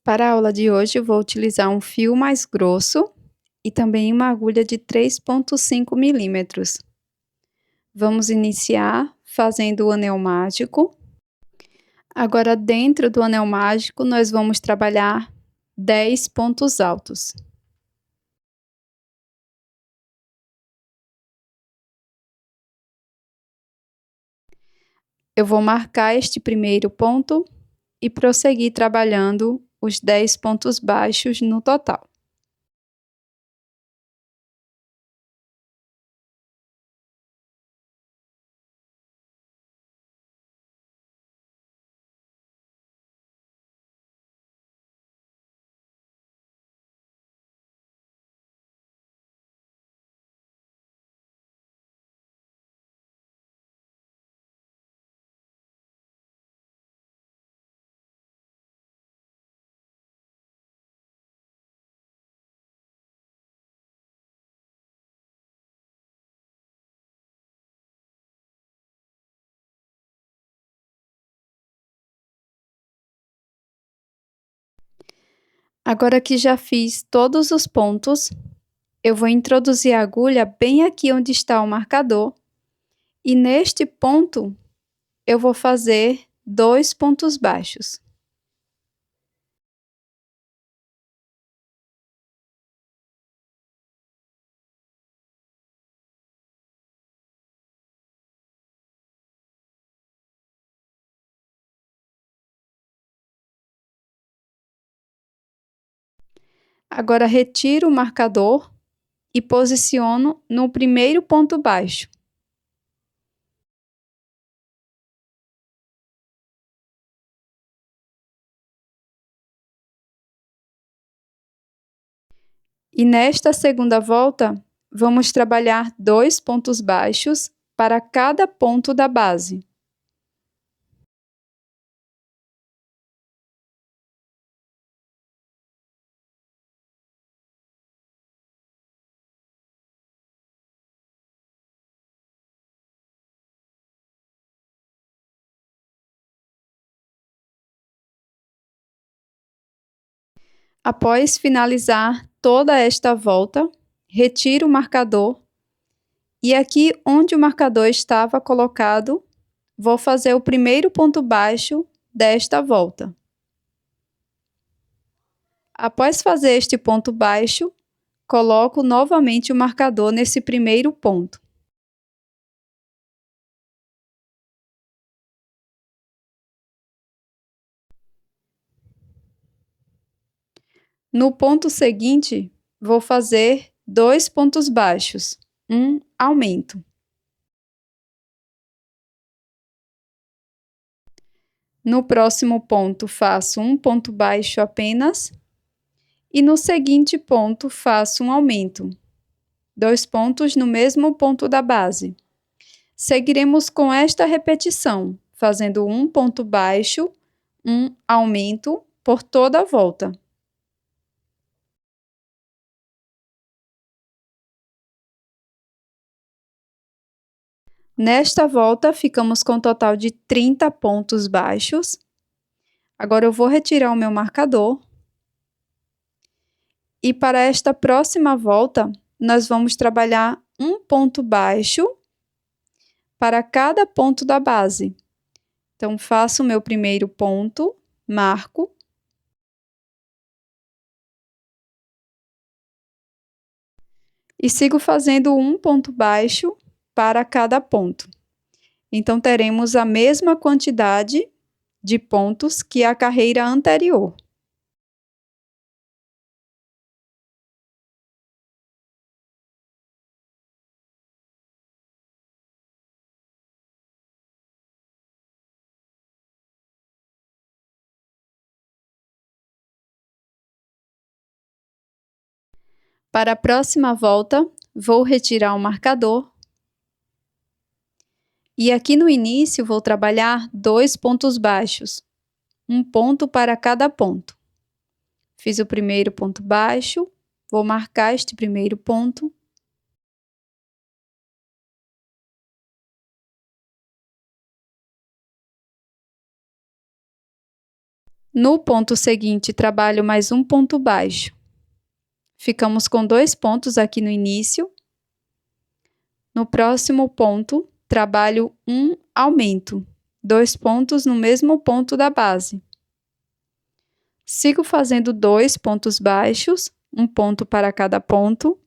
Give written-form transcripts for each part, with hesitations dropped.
Para a aula de hoje, eu vou utilizar um fio mais grosso e também uma agulha de 3,5 milímetros. Vamos iniciar fazendo o anel mágico. Agora, dentro do anel mágico, nós vamos trabalhar 10 pontos altos. Eu vou marcar este primeiro ponto e prosseguir trabalhando os 10 pontos baixos no total. Agora que já fiz todos os pontos, eu vou introduzir a agulha bem aqui onde está o marcador e neste ponto eu vou fazer 2 pontos baixos. Agora retiro o marcador e posiciono no primeiro ponto baixo. E nesta segunda volta, vamos trabalhar 2 pontos baixos para cada ponto da base. Após finalizar toda esta volta, retiro o marcador e aqui onde o marcador estava colocado, vou fazer o primeiro ponto baixo desta volta. Após fazer este ponto baixo, coloco novamente o marcador nesse primeiro ponto. No ponto seguinte, vou fazer 2 pontos baixos, um aumento. No próximo ponto, faço um ponto baixo apenas. E no seguinte ponto, faço um aumento. 2 pontos no mesmo ponto da base. Seguiremos com esta repetição, fazendo um ponto baixo, um aumento por toda a volta. Nesta volta, ficamos com um total de 30 pontos baixos. Agora eu vou retirar o meu marcador. E para esta próxima volta, nós vamos trabalhar um ponto baixo para cada ponto da base. Então, faço o meu primeiro ponto, marco. E sigo fazendo um ponto baixo para cada ponto. Então, teremos a mesma quantidade de pontos que a carreira anterior. Para a próxima volta, vou retirar o marcador. E aqui no início, vou trabalhar 2 pontos baixos, um ponto para cada ponto. Fiz o primeiro ponto baixo, vou marcar este primeiro ponto. No ponto seguinte, trabalho mais um ponto baixo. Ficamos com 2 pontos aqui no início. No próximo ponto, trabalho um aumento, 2 pontos no mesmo ponto da base. Sigo fazendo 2 pontos baixos, um ponto para cada ponto.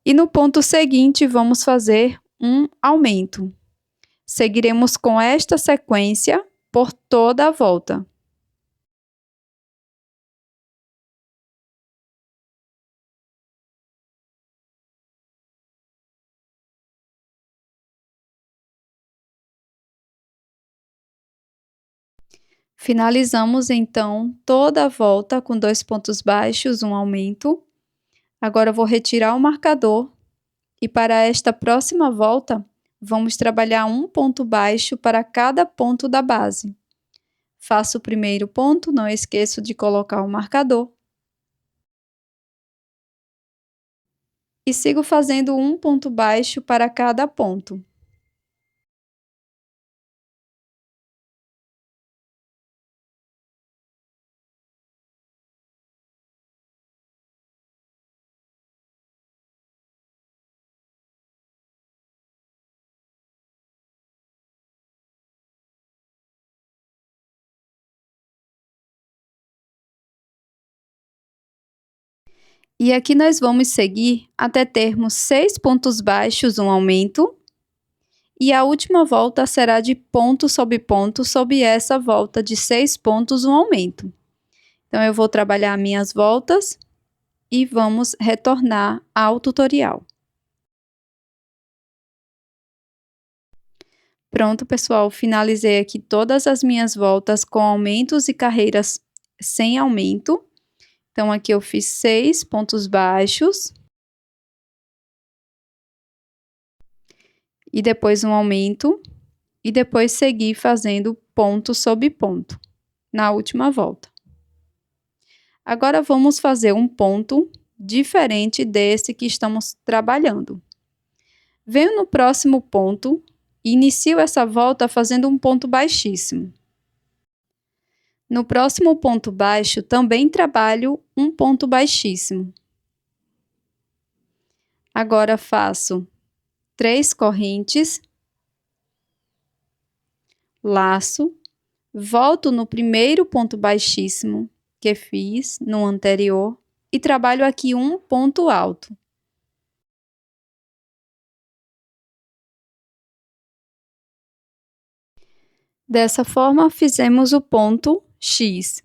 E no ponto seguinte, vamos fazer um aumento. Seguiremos com esta sequência por toda a volta. Finalizamos, então, toda a volta com 2 pontos baixos, um aumento. Agora, eu vou retirar o marcador e, para esta próxima volta, vamos trabalhar um ponto baixo para cada ponto da base. Faço o primeiro ponto, não esqueço de colocar o marcador. E sigo fazendo um ponto baixo para cada ponto. E aqui nós vamos seguir até termos 6 pontos baixos, um aumento. E a última volta será de ponto sob essa volta de 6 pontos, um aumento. Então, eu vou trabalhar minhas voltas e vamos retornar ao tutorial. Pronto, pessoal, finalizei aqui todas as minhas voltas com aumentos e carreiras sem aumento. Então, aqui eu fiz 6 pontos baixos. E depois um aumento. E depois segui fazendo ponto sob ponto, na última volta. Agora, vamos fazer um ponto diferente desse que estamos trabalhando. Venho no próximo ponto e inicio essa volta fazendo um ponto baixíssimo. No próximo ponto baixo, também trabalho um ponto baixíssimo. Agora, faço 3 correntes, laço, volto no primeiro ponto baixíssimo que fiz no anterior e trabalho aqui um ponto alto. Dessa forma, fizemos o ponto X.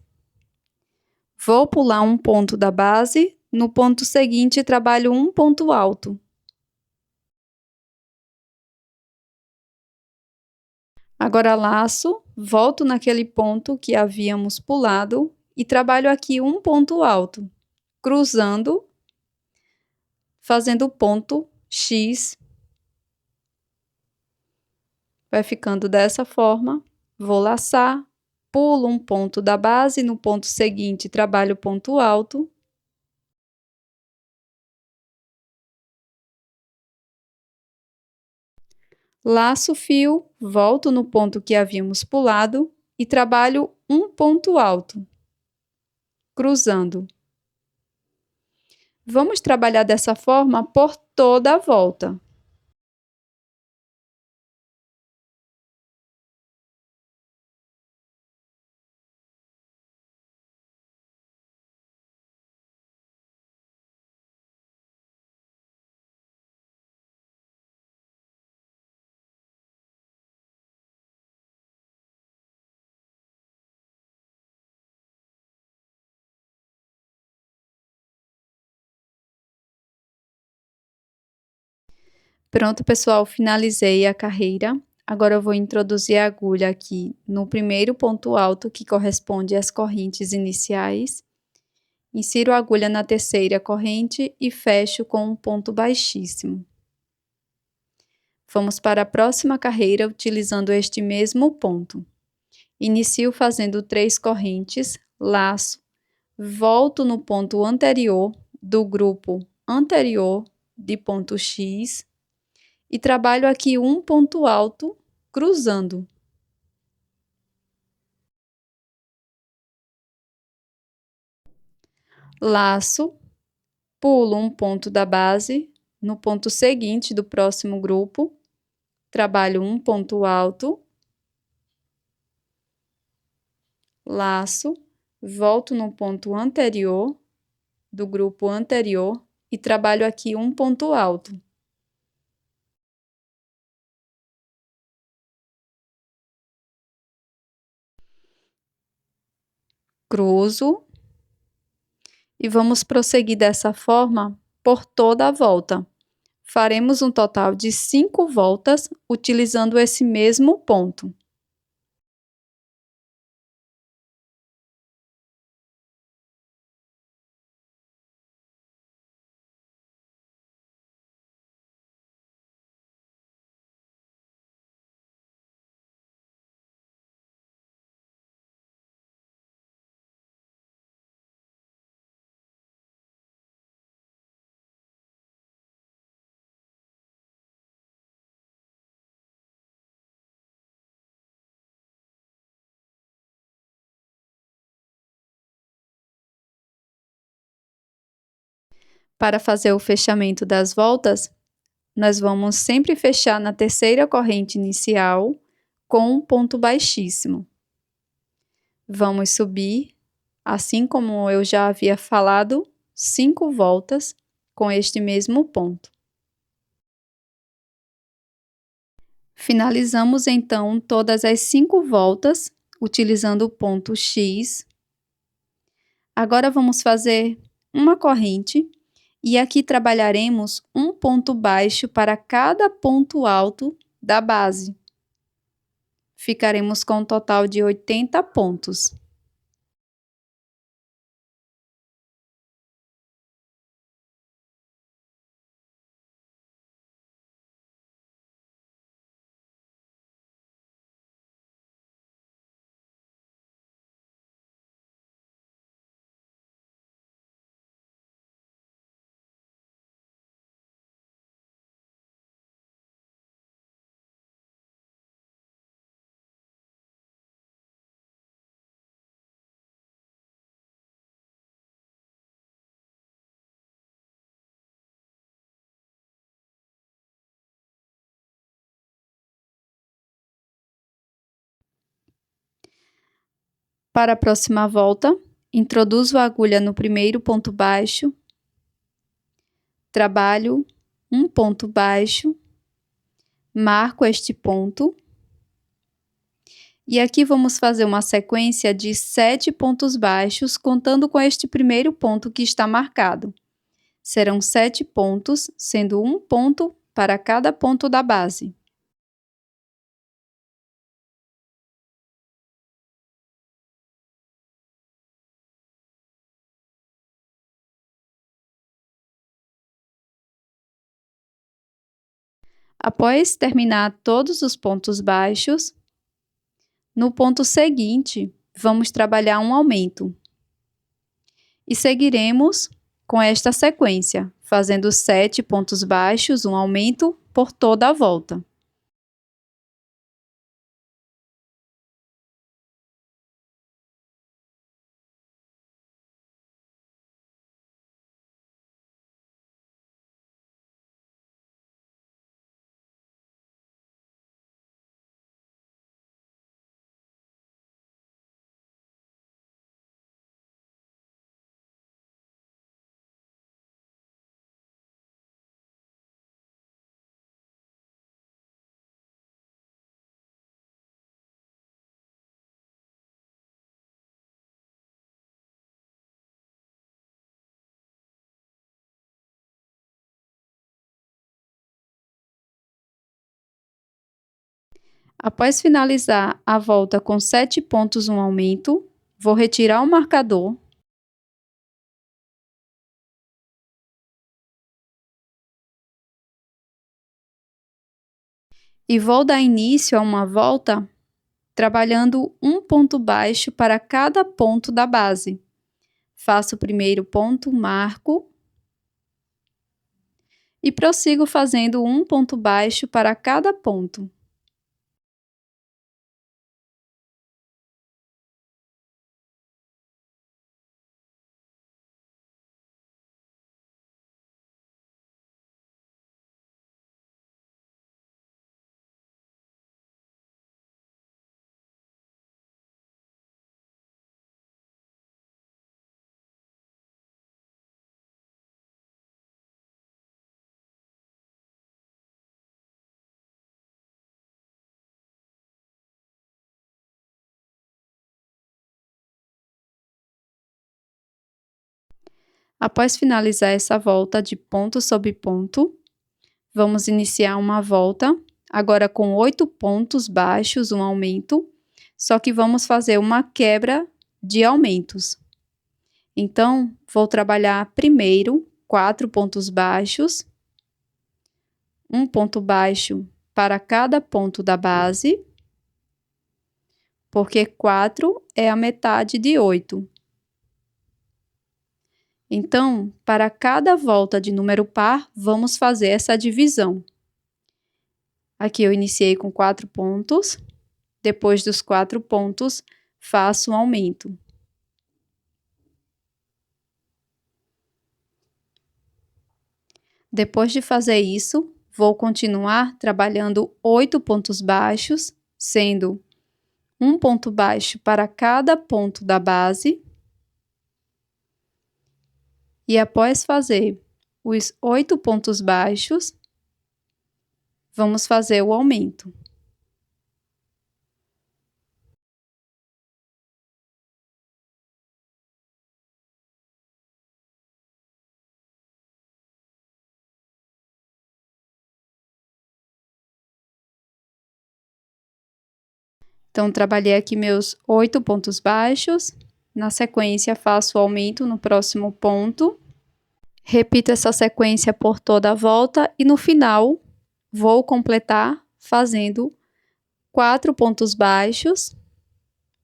Vou pular um ponto da base, no ponto seguinte trabalho um ponto alto. Agora laço, volto naquele ponto que havíamos pulado e trabalho aqui um ponto alto, cruzando, fazendo o ponto X. Vai ficando dessa forma. Vou laçar, pulo um ponto da base, no ponto seguinte trabalho ponto alto. Laço o fio, volto no ponto que havíamos pulado e trabalho um ponto alto, cruzando. Vamos trabalhar dessa forma por toda a volta. Pronto, pessoal, finalizei a carreira. Agora eu vou introduzir a agulha aqui no primeiro ponto alto, que corresponde às correntes iniciais. Insiro a agulha na terceira corrente e fecho com um ponto baixíssimo. Vamos para a próxima carreira utilizando este mesmo ponto. Inicio fazendo 3 correntes, laço, volto no ponto anterior do grupo anterior de ponto X e trabalho aqui um ponto alto cruzando. laço, pulo um ponto da base, no ponto seguinte do próximo grupo, trabalho um ponto alto, laço, volto no ponto anterior, do grupo anterior, e trabalho aqui um ponto alto. Cruzo, e vamos prosseguir dessa forma por toda a volta. Faremos um total de 5 voltas utilizando esse mesmo ponto. Para fazer o fechamento das voltas, nós vamos sempre fechar na terceira corrente inicial com um ponto baixíssimo. Vamos subir, assim como eu já havia falado, 5 voltas com este mesmo ponto. Finalizamos então todas as 5 voltas utilizando o ponto X. Agora vamos fazer uma corrente e aqui trabalharemos um ponto baixo para cada ponto alto da base. Ficaremos com um total de 80 pontos. Para a próxima volta, introduzo a agulha no primeiro ponto baixo, trabalho um ponto baixo, marco este ponto, e aqui vamos fazer uma sequência de 7 pontos baixos, contando com este primeiro ponto que está marcado. Serão 7 pontos, sendo um ponto para cada ponto da base. Após terminar todos os pontos baixos, no ponto seguinte, vamos trabalhar um aumento. E seguiremos com esta sequência, fazendo 7 pontos baixos, um aumento por toda a volta. Após finalizar a volta com 7 pontos, um aumento, vou retirar o marcador. E vou dar início a uma volta trabalhando um ponto baixo para cada ponto da base. Faço o primeiro ponto, marco, e prossigo fazendo um ponto baixo para cada ponto. Após finalizar essa volta de ponto sobre ponto, vamos iniciar uma volta, agora com 8 pontos baixos, um aumento, só que vamos fazer uma quebra de aumentos. Então, vou trabalhar primeiro 4 pontos baixos, um ponto baixo para cada ponto da base, porque 4 é a metade de 8. Então, para cada volta de número par, vamos fazer essa divisão. Aqui eu iniciei com 4 pontos, depois dos 4 pontos, faço um aumento. Depois de fazer isso, vou continuar trabalhando 8 pontos baixos, sendo um ponto baixo para cada ponto da base. E após fazer os 8 pontos baixos, vamos fazer o aumento. Então, trabalhei aqui meus 8 pontos baixos. Na sequência, faço o aumento no próximo ponto. Repito essa sequência por toda a volta e no final vou completar fazendo 4 pontos baixos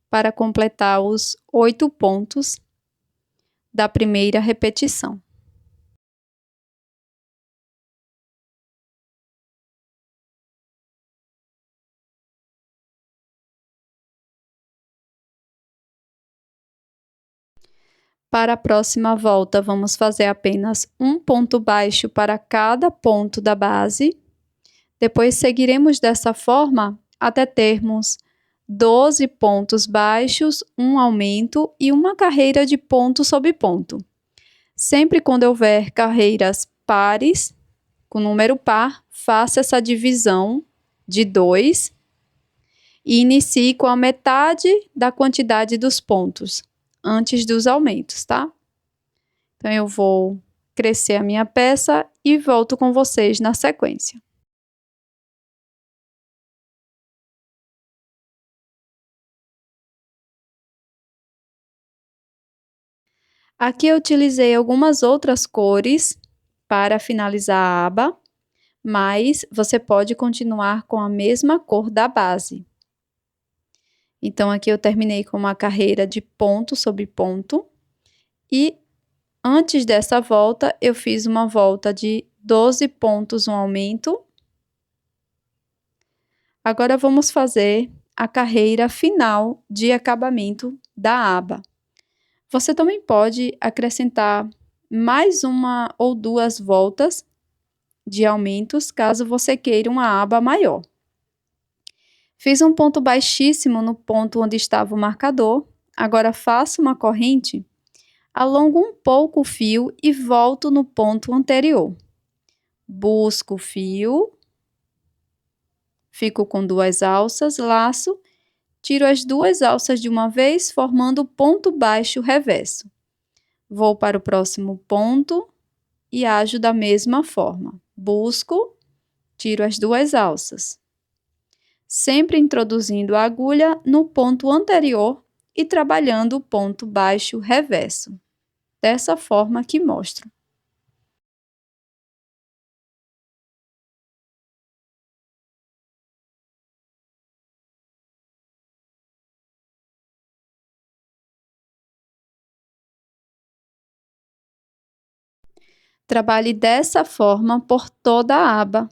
para completar os 8 pontos da primeira repetição. Para a próxima volta, vamos fazer apenas um ponto baixo para cada ponto da base. Depois seguiremos dessa forma até termos 12 pontos baixos, um aumento e uma carreira de ponto sobre ponto. Sempre quando houver carreiras pares, com número par, faça essa divisão de 2 e inicie com a metade da quantidade dos pontos, antes dos aumentos, tá? Então, eu vou crescer a minha peça e volto com vocês na sequência. Aqui eu utilizei algumas outras cores para finalizar a aba, mas você pode continuar com a mesma cor da base. Então, aqui eu terminei com uma carreira de ponto sobre ponto e antes dessa volta, eu fiz uma volta de 12 pontos, um aumento. Agora, vamos fazer a carreira final de acabamento da aba. Você também pode acrescentar mais uma ou duas voltas de aumentos, caso você queira uma aba maior. Fiz um ponto baixíssimo no ponto onde estava o marcador. Agora, faço uma corrente, alongo um pouco o fio e volto no ponto anterior. Busco o fio, fico com 2 alças, laço, tiro as 2 alças de uma vez, formando ponto baixo reverso. Vou para o próximo ponto e ajo da mesma forma. Busco, tiro as 2 alças. Sempre introduzindo a agulha no ponto anterior e trabalhando o ponto baixo reverso. Dessa forma que mostro. Trabalhe dessa forma por toda a aba.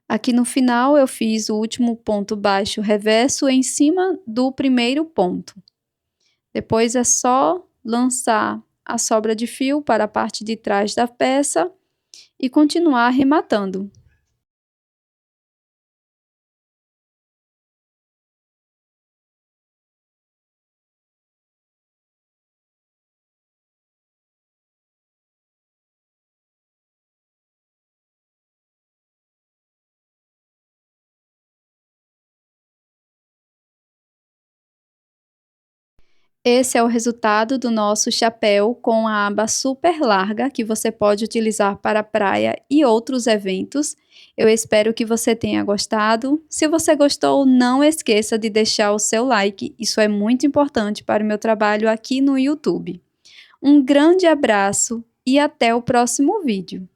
Aqui no final eu fiz o último ponto baixo reverso em cima do primeiro ponto. Depois é só lançar a sobra de fio para a parte de trás da peça e continuar arrematando. Esse é o resultado do nosso chapéu com a aba super larga que você pode utilizar para praia e outros eventos. Eu espero que você tenha gostado. Se você gostou, não esqueça de deixar o seu like, isso é muito importante para o meu trabalho aqui no YouTube. Um grande abraço e até o próximo vídeo.